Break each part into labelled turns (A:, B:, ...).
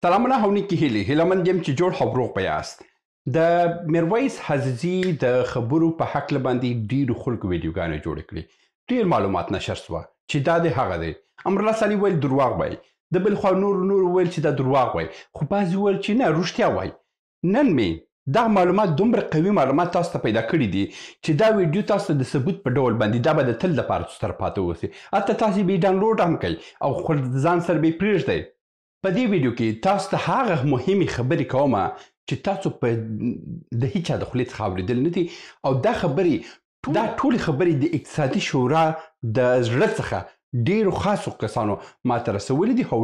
A: سلامونه هونیکی هیله من یم چې جوړ او روغ پیاست. د میرویس حزیزي د خبرو په حق باندې ډیرو خلکو ویډیوګانې جوړې کړې. ډیر معلومات نشر سوه چې دا د هغه دی. امرالله صالح ویل دروغ وایي. د بل خوا نور ویل چې دا دروغ وایي. خو بعضې ویل چې نه رښتیا وایي. نن مې دا معلومات دومره قوي معلومات تاسو ته پیدا کړي دي چې دا ویډیو تاسو د ثبوت په ډول باندې دا به د تل لپاره ستر پاتې اوسي. حتی تاسو به یې ډاونلوډ هم کوئ او خپل ځان سره به یې پرېږدئ. په دې ویډیو کې تاسو ته هغه مهمې خبرې کوم چې تاسو په د هیچا د خولې څخه اورېدل نه دي او دا ټولې خبرې د اقتصادي شورا د زړه څخه ډېرو خاصو کسانو ماته رسولي دي او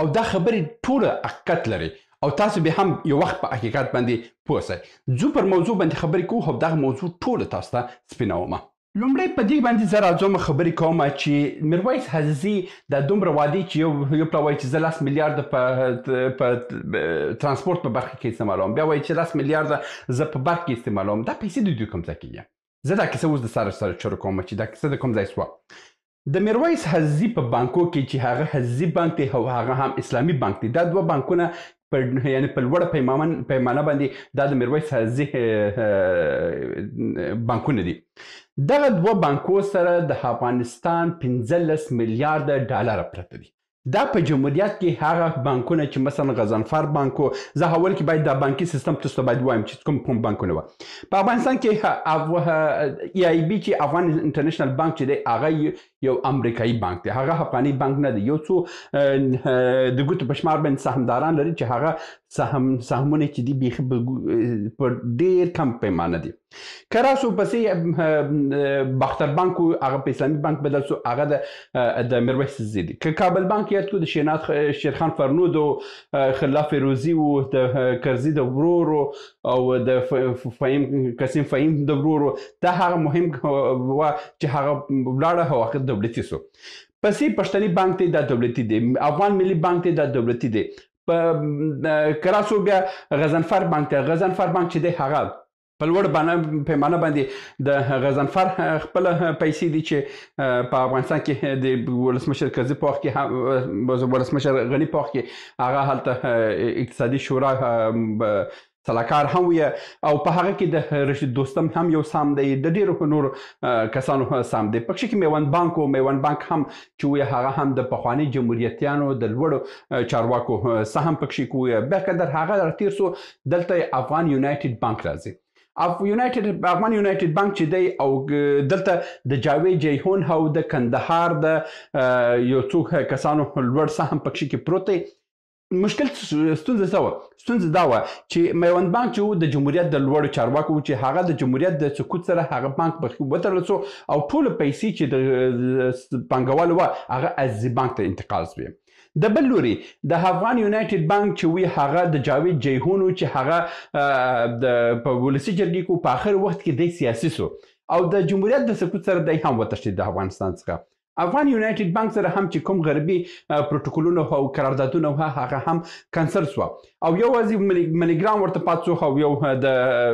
A: او دا خبرې ټوله حقیقت لري او تاسو به هم یو وخت په حقیقت باندې پوه سئ. ځو پر موضوع باندې خبرې کوو او دغه موضوع ټوله تاسو ته سپینومه. لومړی په دې باندې زه راځم خبرې کوم چې میرویس حزیزي دا دومره وعدې چې یو پلو وایي چې زه 10 میلیارده په ترانسپورت په برخه کې استعمالوم، بیا وایي چې 10 میلیارده زه په برق کې استعمالوم. دا پیسې د دوی کوم ځای کېږي؟ زه دا کیسه اوس د سره شروع کوم چې دا کیسه د کوم ځای سوه. د میرویس حزیزي په بانکو کې چې هغه حزیزي بانک دی او هغه هم اسلامي بانک دی، دا دوه بانکونه په لوړه پیمانه باندې دا د میرویس حزیزي بانکونه دي. دغه دوه بانکو سره د افغانستان 15 میلیارده ډالر پرته دي. دا په جمهوریت کې هغه بانکونه چې مثلا غضنفر بانک و، زه اول کې باید دا بانکي سیستم تاسو ته باید وایم چې کوم بانکونه وه. په افغانستان کې ای آی بي چې افغان انټرنیشنل بانک چې دی هغه یو امریکایي بانک دی، هغه افغاني بانک نه دی. یو څو د ګوتو په شمار باندې سهمداران لري چې هغه سهمونه چې دي بیخي په ډېر کم پیمانه دي. که راسو پسې باختر بانک هغه په اسلامي بانک بدل سو، هغه د میرویس حزیزي دی. که کابل بانک یاد کو د شیرخان فرنود و خلا فیروزي و د کرزي د ورورو او د قاسم فهیم د ورورو، دا هغه مهم و چې هغه ولاړه او هغه دولتي سو. پسې پښتني بانک دی، دا دولتي دی. افغان ملي بانک دی، دا دولتي دی. که راسو بیا غضنفر بانک دی، غضنفر بانک چې دی هغه په لوړ پیمانه باندې د غضنفر خپل پیسې دي چې په افغانستان کې د ولسمشر کرزي په وخت کې ولسمشر غني په وخت کې هغه هلته اقتصادي شورا سلاکار هم وي او په هغه کې د رشید دوستم هم یو سام دی، د ډېرو نور کسانو سام دی. په کښې کې میوند بانک و، میوند بانک هم چې وي هغه هم د پخواني جمهوریتیانو د لوړو چارواکو سهم په کښې کې وي. بیا که در هغه راتېر سو دلته افغان یونایټډ بانک راځي. افغان یونایټډ بانک چې دی او دلته د جاوید جیهون او د کندهار د یو څو کسانو لوړ سهم په کښې کې پروت دی. مشکل ستونزه څه وه؟ ستونزه دا وه چې میوند بانک چې و د جمهوریت د لوړو چارواکو و چې هغه د جمهوریت د سقوط سره هغه بانک وتړل سو او ټوله پیسې چې د پانګوالو وه هغه عزیزي بانک ته انتقال سوې. د بل لوري د افغان یونایټډ بانک چې وي هغه د جاوید جیهون چې هغه په ولسي جرګې کې په آخر وخت کې دی سیاسي سو او د جمهوریت د سقوط سره دی هم وتښتېد د افغانستان څخه. افغان یونایټډ بانک سره هم چې کوم غربي پروتوکولونه او قراردادونه وه هغه هم کنسل سوه او یوازې منیګرام ورته پاتې سو او یو د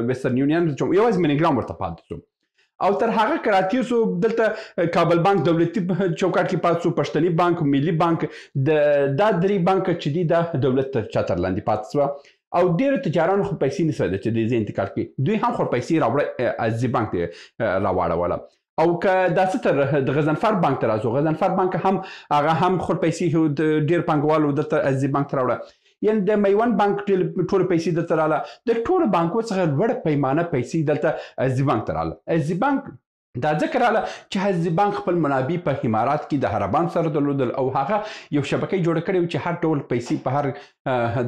A: ویسټرن یونین یوازې منیګرام ورته پاتې سو او تر هغه که راتېر سو دلته کابل بانک دولتي چوکاټ کې پاتې سو، پښتني بانک، ملي بانک، دا درې بانک چې دي دا دولت تر چتر لاندې پاتې سوه او ډېرو تجارانو خو پیسې نه سوه چې د انتقال کړي. دوی هم خو پیسې راوړه عزیزي بانک ته راواړوله. او که دا څه تر د غضنفر بانک ته راځو، غضنفر بانک هم هغه هم خپل پیسې ډېر پانګوالو دلته عزیزي بانک ته راوړه. یعنې د میوند بانک ټوله پیسې دلته راغله. د ټولو بانکو څخه لوړه پیمانه پیسې دلته عزیزي بانک ته راغله. عزیزي بانک دا ځکه راغله چې عزیزي بانک خپل منابع په امارات کې د عربانو سره درلودل او هغه یو شبکه جوړه کړې وه چې هر ډول پیسې په هر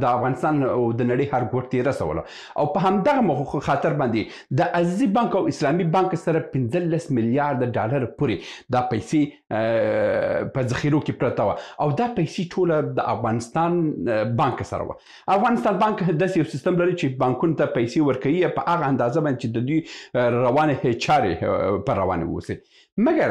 A: د افغانستان او د نړۍ هر ګوټ ته یې رسوله او په همدغه خاطر باندې د عزیزي بانک او اسلامي بانک سره 15 میلیارده ډالر پورې دا پیسې په ذخیرو کې پرته وه او دا پیسې ټوله د افغانستان بانک سره وه. افغانستان بانک داسې یو سیستم لري چې بانکونو ته پیسې ورکوي په هغه اندازه باندې چې د دوی روانې چارې په روانې اوسي. مګر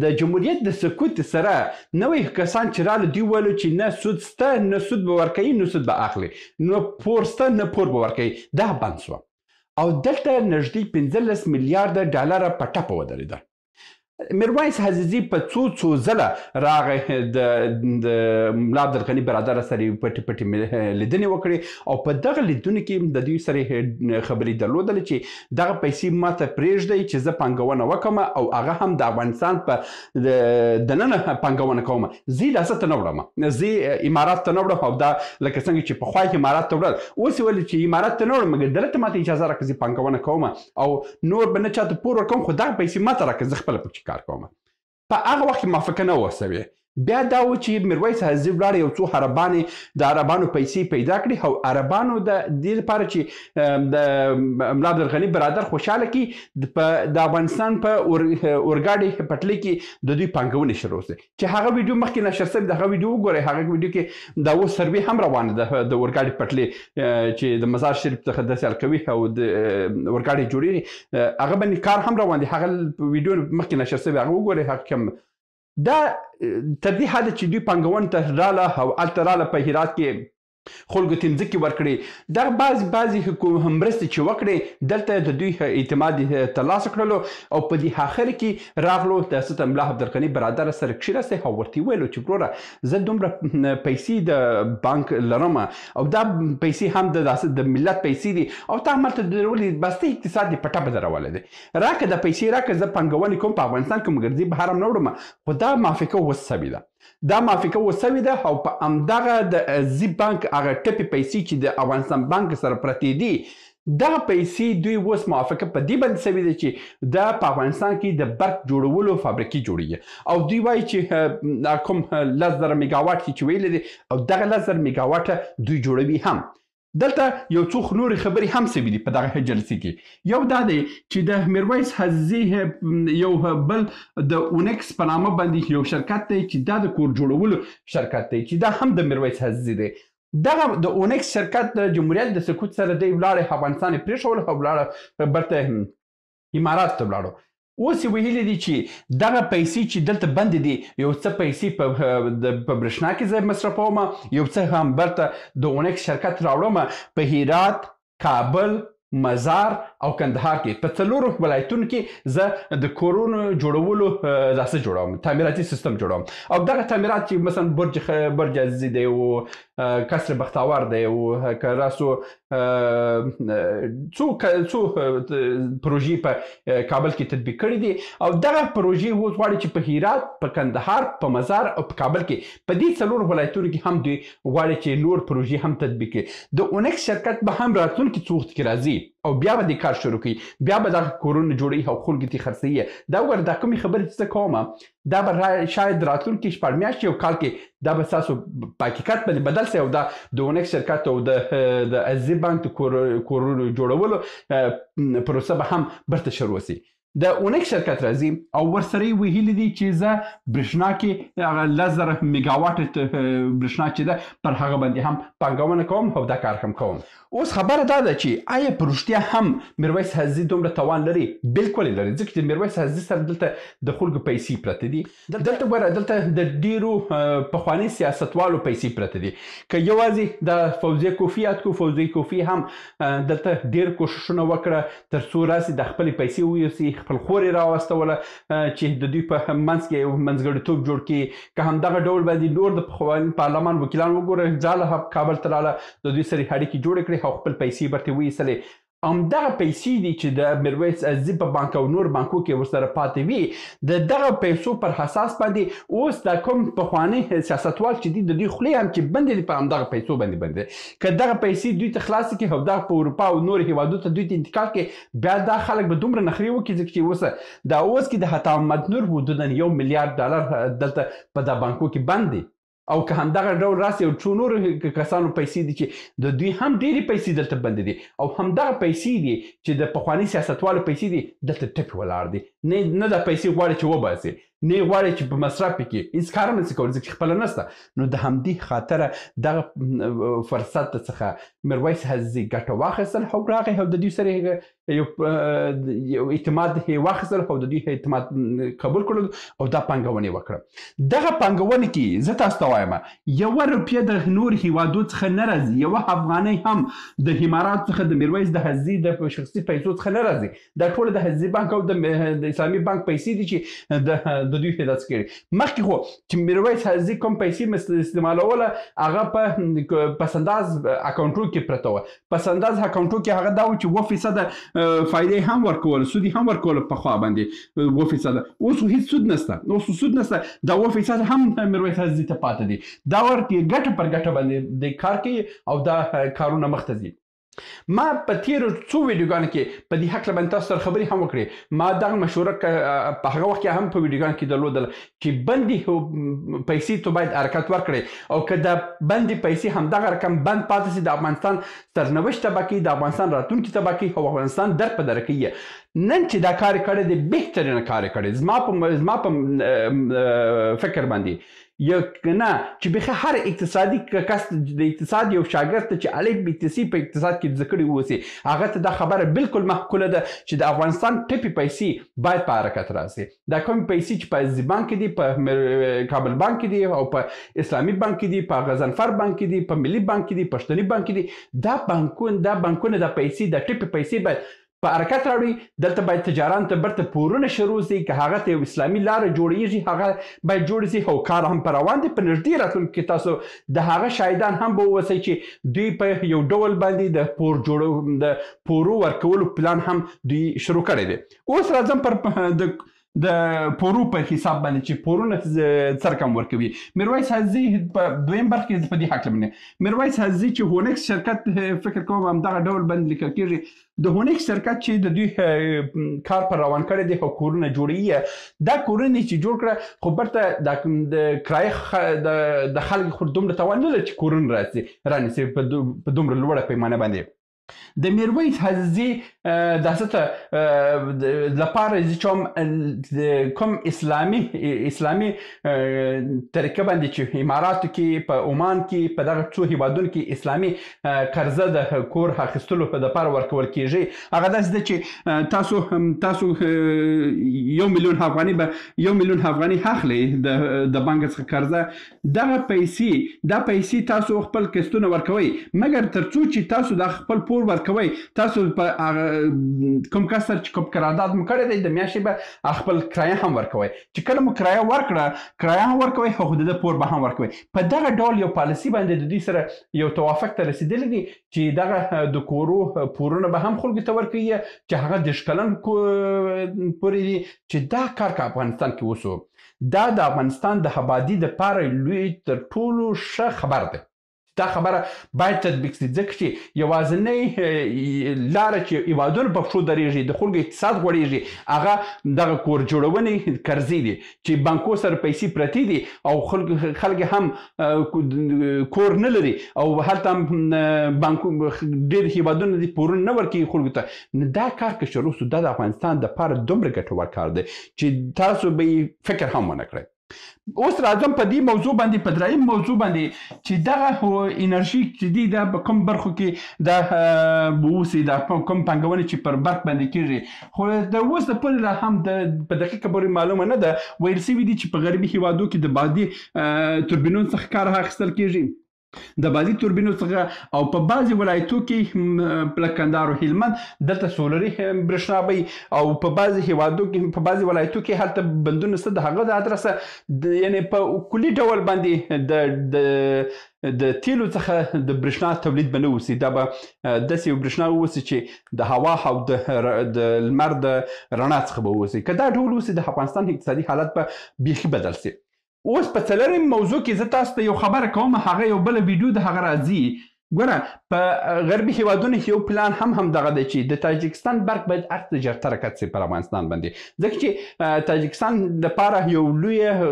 A: د جمهوریت د سقوط سره نوې کسان چې راغله دوی ویلو چې نه سود سته، نه سود به ورکوي، نه سود به اخلي، نه پور سته، نه پور به ورکوي. دا بند سوه او دلته نږدې 15 میلیارده ډالره په ټپه ودرېده. میرویس عزیزي په څو ځله راغی د ملا عبدالغني برادر سره پټې پټې لیدنې وکړې او په دغه لیدنو کې د دوی سره خبرې درلودلې چې دغه پیسې ماته پرېږدئ چې زه پانګونه وکړم او هغه هم د افغانستان په دننه پانګونه کوم، زه لاسه ته نه وړم، زه امارات ته نه وړم او دا لکه څنګه چې پخوا امارات ته وړل، اوس یې ویل چې امارات ته نه وړم مګر دلته ماته اجازه راکړه زه پانګونه کوم او نور به نه چاته پور ورکوم، خو دغه پیسې ماته راکړه زه خپله پکې کار کوم. په هغه وخت کې موافقه نه وه سوې. بیا دا و چې میرویس عزیزي ولاړ یو څو عربانې د عربانو پیسې پیدا کړي او عربانو د دې لپاره چې د ملا عبدالغني برادر خوشحاله کړي د افغانستان په اورګاډي پټلۍ کې د دوی پانګونې شروع شوې چې هغه ویډیو مخکې نشر شوې د هغه ویډیو وګورئ. هغه ویډیو کې دا اوس سروې هم روانه ده د اورګاډي پټلۍ چې د مزار شریف څخه داسې حل کوي او د اورګاډي جوړېږي هغه باندې کار هم روان دی. هغه ویډیو مخکې نشر شوې هغه وګورئ. هغه کوم دا تر دې حده چې دوی پانګونې ته راله او هلته راله په هرات کې خلکو ته مځکې ورکړې. دغه بعضې مرستې چې وکړې دلته د دوی اعتماد ترلاسه کړلو او په دې اخر کې راغلو د ملا عبدالغني برادر سره کښېناستی او ورته یې ویلو چې وروره زه دومره پیسې د بانک لرم او دا پیسې هم د ملت پیسې دي او تا هملته درولې بس ته اقتصاد دې په ټپه درولی دی، راکړه دا پیسې راکړه زه پانګونې کوم په افغانستان کې مګر زه بهر هم نه وړم. خو دا موافقه اوس سوې ده، دا موافقه اوس سوې ده او په همدغه د عزیز بانک هغه ټپې پیسې چې د افغانستان بانک سره پرتې دي دغه پیسې دوی اوس موافقه په دې باندې سوې ده چې دا په افغانستان کې د برق جوړولو فابریکې جوړېږي او دوی وایي چې کوم 10,000 میګاواټ چې ویلې دي او دغه 10,000 میګاواټه دوی جوړوي هم. دلته یو څو نورې خبرې هم سوي دي په دغه جلسې کې. یو دا دی چې د میرویس عزیزي یو بل د اونکس په نامه باندې یو شرکت دی چې دا د کور جوړولو شرکت دی چې دا هم د میرویس عزیزي دی. دغه د اونکس شرکت د جمهوریت د سقوط سره دی ولاړی افغانستان یې پرېښول او ولاړه برته امارات ته ولاړو. اوس یې ویلي دي چې دغه پیسې چې دلته بندې دي یو څه پیسې په برېښنا کې زه مصرفوم، یو څه هم برته د اونکس شرکت راوړم په هرات، کابل، مزار او کندهار کې په 4 ولایتونو کې زه د کورونو جوړولو داسې جوړوم، تعمیراتي سیستم جوړوم او دغه تعمیرات چې مثلا برج عزیزي دی او قصر بختاور دی او که راسو څو پروژې په کابل کې تطبیق کړي دي او دغه پروژې اوس غواړي چې په هرات، په کندهار، په مزار او په کابل کې په دې 4 ولایتونو کې هم دوی غواړي چې نور پروژې هم تطبیق کړي. د اونکس شرکت به هم راتلونکي څو وخت کې راځي او بیا به دې کار شروع کړي، بیا به دغه کورونه جوړوي او خلکو ته خرڅوي. دا وګوره دا کومې خبرې چې زه کوم دا به شاید راتلونکي 4 میاشتې یو کال کې دا به ستاسو په حقیقت باندې بدل شي او دا د اونکس شرکت او د عزیز بانک د کورونو جوړولو پروسه به هم برته شروع شي. د اونکس شرکت راځي او ورسره یې ویلي دي چې زه برېښنا کې هغه 10,000 میګاواټ برېښنا چې ده پر هغه باندې هم پانګونه کوم او دا کار هم کوم. اوس خبره دا ده چې آیا په رښتیا هم میرویس عزیزي دومره توان لري؟ بالکل لري، ځکه چې میرویس عزیزي سره دلته د خلکو پیسې پرته دي. دلته ګوره دلته د ډیرو پخواني سیاستوالو پیسې پرته دي. که یوازې د فوزیه کوفي یاد کو، فوزیه کوفي هم دلته ډیر کوششونه وکړه تر څو راسي د خپلې پیسې ویوسي، خپل خور یې راوستوله چې د دوی په منځ کې یو منځګړیتوب جوړ کړي. که همدغه ډول باندې نور د پخواني پارلمان وکیلان وګوره ځاله کابل ته راله د دوی سره اړیکې جوړې کړې او خپل پیسې برته ویستلې. همدغه پیسې دي چې د میرویس عزیزي په بانک او نور بانکو کې ورسره پاتې وي. د دغه پیسو پر اساس باندې اوس دا کوم پخواني سیاستوال چې دي د دوی خولې هم چې بندې دي په همدغه پیسو باندې بندې. که دغه پیسې دوی ته خلاصې کړي او دغه په اروپا او نورو هیوادو ته دوی ته انتقال کړي بیا دا خلک به دومره نخرې وکړي ځکه چې اوس دا اوس کې د عطا محمد نور حدودا $1 میلیارډ دلته په دا بانکو کې بند دي او که همدغه ډول راسي یو څو نورو کسانو پیسې دي چې د دوی هم ډېرې پیسې دلته بندې دي او همدغه پیسې دي چې د پخواني سیاستوالو پیسې دي دلته ټپې ولاړ دي، نه دا پیسې غواړي چې وباسي. نه غواړي چې په مصرف کې هیڅ کار هم نشي کولی ځکه خپله نشته. نو د همدې خاطره دغه فرصت څخه میرویس حزي ګټه واخیستل او راغی او د دوی سره یو اعتماد یې واخیستل او د دوی اعتماد قبول کړل او دا پانګونې وکړه. دغه پانګونې کې زه تاسو ته وایم 1 روپیه د نور هیوادو څخه نه راځي، 1 افغانۍ هم د امارات څخه د میرویس د حزي د شخصي پیسو څخه نه راځي. دا ټول د حزي بانک او د اسلامي بانک پیسې دي چې د دوی هدایت کړي. مخکې خو چې میرویس حزي کوم پیسې استعمالوله هغه په پسنداز اکاونټونو کې پرته وه. پسنداز اکاونټونو کې هغه دا و چې 2% فایدې هم ورکول، سود هم ورکول پخوا باندې 2%. اوس هیڅ سود نشته، اوس سود نشته. دا 2% هم میرویس حزي ته پاتې دي. دا ورته ګټه پر ګټه باندې د کار کوي او دا کارونه مخته ځي. ما په تیرو څو ویډیوګانو کې په دې هکله باندې تاسو سره خبرې هم وکړې. ما دغه مشوره په هغه وخت کې هم په ویډیوګانو کې درلودله چې بندي پیسې ته باید حرکت ورکړي او که د بندي پیسې همدغه رقم بند پاتې سي د افغانستان سرنوشت تباه کوي، د افغانستان راتلونکي تباه کوي او افغانستان در په در کوي. نن چې دا کار کړی دی بهترینه کار کړی زما په فکر باندې نه چې بخه هر اقتصادي کس د اقتصاد یو شاګرد ته چې الف BTC په اقتصاد کې زده کړي اوسي هغه ته دا خبره بالکل معقوله ده چې د افغانستان ټپي پیسې باید په حرکت راسي. دا کوم پیسې چې په عزیز بانک کې دي، په کابل بانک کې دي او په اسلامي بانک کې دي، په غضنفر بانک کې دي، په ملي بانک کې دي، پښتني بانک کې دي، دا بانکونه د پیسې د ټپي پیسې باید په حرکت راوړي. دلته باید تجاران ته برته پورونه شروع سي که هغه ته یو اسلامي لاره جوړیږي هغه باید جوړ سي او کار هم په روان دی. په نږدې راتلونکي کې تاسو د هغه شاهدان هم به واوسئ چې دوی په یو ډول باندې د پورو ورکولو پلان هم دوی شروع کړی دی. اوس راځم پر د پورو په حساب باندې چې پورونه سر کم ورکوي. میرویس حزي په دویم برخه کې په دې حق لمنه میرویس حزي چې هونکس شرکت فکر کوم هم دغه ډول باندې لیکل کېږي. د هونکس شرکت چې د دوی کار پر روان کړی دی او کورونه جوړوي، دا کورونه چې جوړ کړه خو برته د کرایه د خلکو خو دومره توان نه لري چې کورونه رانیسي په دومره لوړه پیمانه باندې. د میرویس حزي داسې ته لپاره چې کوم اسلامي طریقه باندې چې اماراتو کې، په عمان کې، په دغه څو هیوادونو کې اسلامي قرضه د کور اخیستلو لپاره ورکول کېږي، هغه داسې ده چې تاسو 1 میلیون افغاني اخلئ د بانک څخه قرضه. دغه پیسې تاسو خپل قسطونه ورکوئ، مګر تر څو چې تاسو د خپل پور ورکوئ تاسو په کوم کس سره چې کوم قرارداد مو کړی دی د میاشتې به خپل کرایه هم ورکوئ. چې کله مو کرایه ورکړه هم ورکوئ او د پور به هم ورکوئ. په دغه ډول یو پالیسي باندې د دوی سره یو توافق ته رسیدلی دی چې دغه د کورو پورونه به هم خلکو ته ورکوي چې هغه 10 کلن پورې دي چې دا کار که افغانستان کې وسو دا د افغانستان د آبادي دپاره لوی تر ټولو ښه خبر دی. دا خبره باید تطبیق شي ځکه چې یوازینۍ لاره چې هیوادونه په پښو درېږي، د خلکو اقتصاد غوړېږي، هغه دغه کور جوړونې قرضې دي چې بانکو سره پیسې پرتې دي او خلک هم کور نه لري او هلته هم بانکو ډېر هیوادونه دي پورونه نه ورکوي خلکو ته. دا کار که شروع سو دا د افغانستان دپاره دومره ګټور کار دی چې تاسو به یې فکر هم ونه کړئ. اوس راځم په دې موضوع باندې، په دریم موضوع باندې چې دغه انرژي چې دی دا په کوم برخو کې دا اوسي، دا کوم پانګونې چې پر برق باندې کېږي، خو د اوس دپورې لا هم په دقیقه پورې معلومه نه ده. ویل سوي دي چې په غربي هیوادو کې د بادي توربینونو څخه کار اخیستل کېږي، د بادي توربینو څخه، او په بعضې ولایتو کې لکه کندهار او هلمند دلته سولري برېښنا وي، او په بعضې هیوادو کې په بعضې ولایتو کې هلته بندونه شته د هغه د ادرسه یعنې په کلي ډول باندې د تیلو څخه د برېښنا تولید به نه اوسي. دا به داسې یو برېښنا اوسي چې د هوا او د لمر د رڼا څخه به اوسي. که دا ډول اوسي د افغانستان اقتصادي حالت به بیخي بدل سي. اوس په څلورم موضوع کې زه تاسو ته یو خبره کوم، هغه یو بله ویډیو د هغه راځي ګوره په غربي هیوادونو کې یو پلان هم دغه دی چې د تاجکستان برق باید هر ژر رکت سي پر افغانستان باندې ځکه چې تاجکستان دپاره یو لویه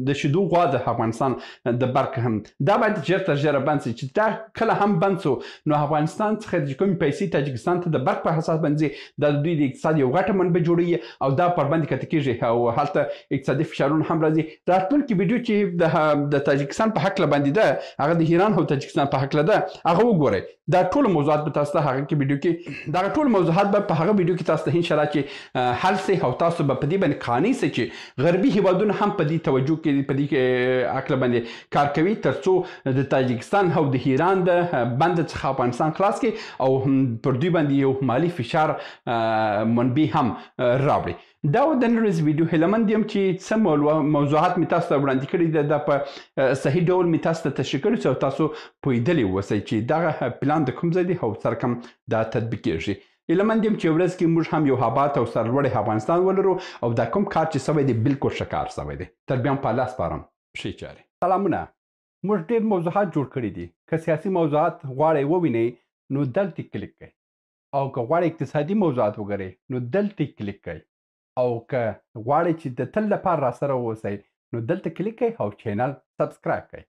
A: د شیدو غوا د افغانستان د برق هم دا باید ژر تر ژره بند سي چې دا کله هم بند سو نو افغانستان څخه چې کومې پیسې تاجکستان ته د برق په اساس باندې دا د دوی د اقتصاد یو غټه منبع جوړوي او دا پر باندې کته کېږي او هلته اقتصادي فشارونه هم راځي راتلونکي ویډیو چې د تاجکستان په هکله باندې ده هغه د ایران او تاجکستان په هکله ده هغه وګورئ دا ټول موضوعات به تاسو ته هغه کې ویډیو کې دا ټول موضوعات به په هغه ویډیو کې تاسو ته ان شاء الله چې حل سي او تاسو به په دې باندې قانع سئ چې غربي هیوادونه هم په دې توجه کوي په دې کې عقل باندې کار کوي ترڅو د تاجکستان او د ایران د بند څخه افغانستان خلاص کړي او پر دوی باندې یو مالی فشار منبع هم راوړي دا و د نن ورځې ویډیو هیلهمند یم چې څه موضوعات مې تاسو ته وړاندې کړي دي دا په صحیح ډول مې تاسو ته تشریح کړي او تاسو پوهېدلي اوسئ چې دغه پلان د کوم ځای دی او سره کوم دا تطبیق کېږي هیلهمند یم چې ورځ کې موږ هم یو آباد او سرلوړی افغانستان ولرو او دا کوم کار چې سوی دی بالکل ښه کار سوی دی تر بیا هم په الله سپارم ښې چارې سلامونه موږ ډېر موضوعات جوړ کړي دي که سیاسي موضوعات غواړئ ووینئ نو دلته کلیک کړئ او که غواړئ اقتصادي موضوعات وګورئ نو دلته کلیک کړئ او که غواړئ چې د تل لپاره راسره واوسئ نو دلته کلیک کړئ او چینل سبسکرایب کړئ